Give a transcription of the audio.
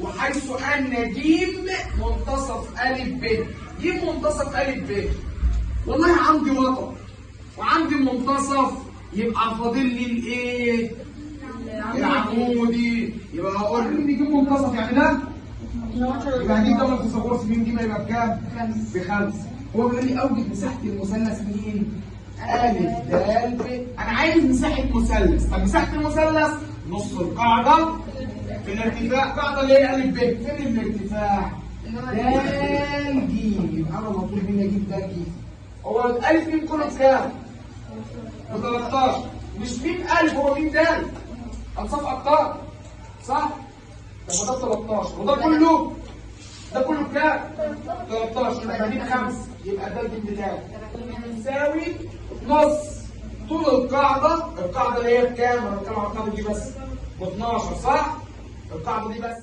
وحيث ان ج منتصف ا ب. ج منتصف ا ب. والله عندي وتر وعندي منتصف، يبقى فاضل لي الايه؟ العمودي. يبقى هقول له ان ج منتصف يعني ده يبقى هجيب ده من فيثاغورس مين ج يبقى بكام؟ بخمسه. هو بيقول لي اوجد مساحه المثلث مين؟ ا د ب. انا عايز مساحه مثلث. طب مساحه المثلث نص القاعده في الارتفاع. القاعده اللي هي ا ب. فين الارتفاع؟ د ج. يبقى انا مطلوب مني اجيب د ج. هو الالف مين كله بكام؟ ب 13. مش مين الف، هو مين د. انصاف ابطال صح؟ طب وده 13 وده كله بكام؟ 13. يبقى هجيب 5. يبقى ده الجيم بتاعي يساوي نص طول القاعده. القاعده اللي هي بكام؟ انا بتكلم على القاعده دي بس ب 12 صح؟ القاعده دي بس